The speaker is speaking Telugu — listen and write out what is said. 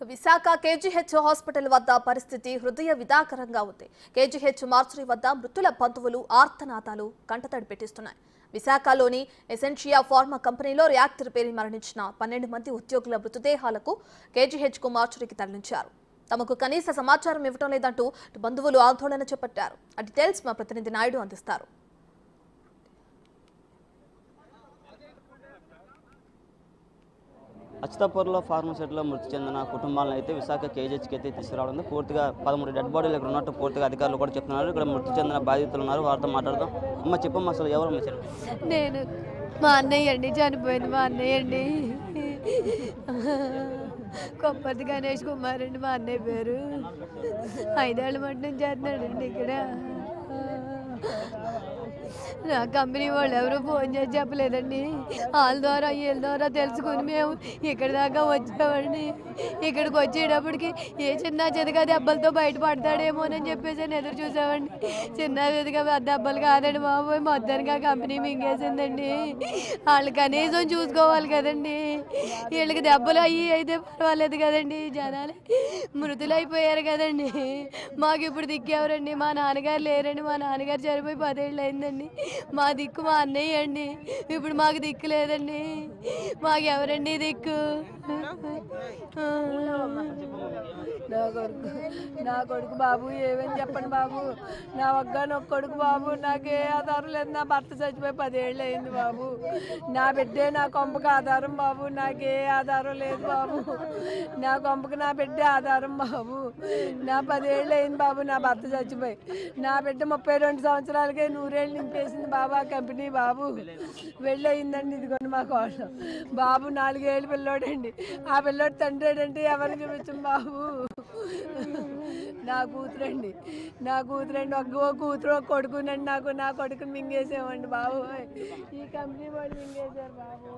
విశాఖ కేజీహెచ్ హాస్పిటల్ వద్ద పరిస్థితి హృదయ విదాకరంగా ఉంది. కేజీహెచ్ మార్చురీ వద్ద మృతుల బంధువులు ఆర్తనాదాలు కంటతడి పెట్టిస్తున్నాయి. విశాఖలోని ఎసెన్షియా ఫార్మా కంపెనీలో రియాక్టర్ పేరి మరణించిన 12 మంది ఉద్యోగుల మృతదేహాలకు కేజీహెచ్ కు మార్చురీకి తరలించారు. తమకు కనీస సమాచారం ఇవ్వడం లేదంటూ బంధువులు ఆందోళన చేపట్టారు. ఆ డీటెయిల్స్ మా ప్రతినిధి నాయుడు అందిస్తారు. అచ్యుతాపూర్లో ఫార్మసీలో మృతి చెందిన కుటుంబాలను అయితే విశాఖ కేజీహెచ్కి అయితే తీసుకురావడం పూర్తిగా 13 డెడ్ బాడీలు ఇక్కడ ఉన్నట్టు పూర్తిగా అధికారులు కూడా చెప్తున్నారు. ఇక్కడ మృతి చెందిన బాధితులు ఉన్నారు, వారితో మాట్లాడదాం. అమ్మ చెప్పమ్మ, అసలు ఎవరు అమ్మ? నేను మా అన్నయ్య అండి, చనిపోయింది మా అన్నయ్య అండి. కొప్పర్తి గణేష్ కుమార్ అండి మా అన్నయ్య పేరు. 5 ఏళ్ల మట్టి నుంచి చేస్తున్నాడండి ఇక్కడ. నా కంపెనీ వాళ్ళు ఎవరు ఫోన్ చేసి చెప్పలేదండి. వాళ్ళ ద్వారా వీళ్ళ ద్వారా తెలుసుకుని మేము ఇక్కడ దాకా వచ్చామండి. ఇక్కడికి వచ్చేటప్పటికి ఏ చిన్న చితగా దెబ్బలతో బయటపడతాడేమోనని చెప్పేసి ఎదురు చూసామండి. చిన్న చితగా దెబ్బలు కాదండి బాబు, మొత్తానికి ఆ కంపెనీ మింగేసిందండి. వాళ్ళు కనీసం చూసుకోవాలి కదండి. వీళ్ళకి దెబ్బలు అయితే పర్వాలేదు కదండి, జనాలు మృతులు అయిపోయారు కదండి. మాకు ఇప్పుడు దిక్కెవరండి? మా నాన్నగారు లేరండి. మా నాన్నగారు చనిపోయి 10 ఏళ్ళు అయిందండి. మా దిక్కు మా అన్నయ్య అండి. ఇప్పుడు మాకు దిక్కు లేదండి. మాకు ఎవరండి దిక్కు? నా కొడుకు బాబు, ఏమని చెప్పండి బాబు. నా ఒక్క కొడుకు బాబు, నాకు ఏ ఆధారం లేదు. నా భర్త చచ్చిపోయి 10 ఏళ్ళు అయింది బాబు. నా బిడ్డే నా కొంపకు ఆధారం బాబు. నాకే ఆధారం లేదు బాబు. నా కొంపకు నా బిడ్డే ఆధారం బాబు. నా 10 ఏళ్ళు అయింది బాబు నా భర్త చచ్చిపోయి. నా బిడ్డ 32 సంవత్సరాలకే 100 ఏళ్ళు నింపేసింది బాబు ఆ కంపెనీ బాబు. వెళ్ళయిందండి. ఇదిగోండి మా కోసం బాబు 4 ఏళ్ళు పిల్లోడండి. ఆ పిల్లోడు తండ్రి ఎవరికి చూపించం బాబు. నా కూతురండి, ఒక్క కూతురు ఒక కొడుకునండి. నా కొడుకుని మింగేసామండి బాబు. ఈ కంపెనీ వాళ్ళు మింగేశారు బాబు.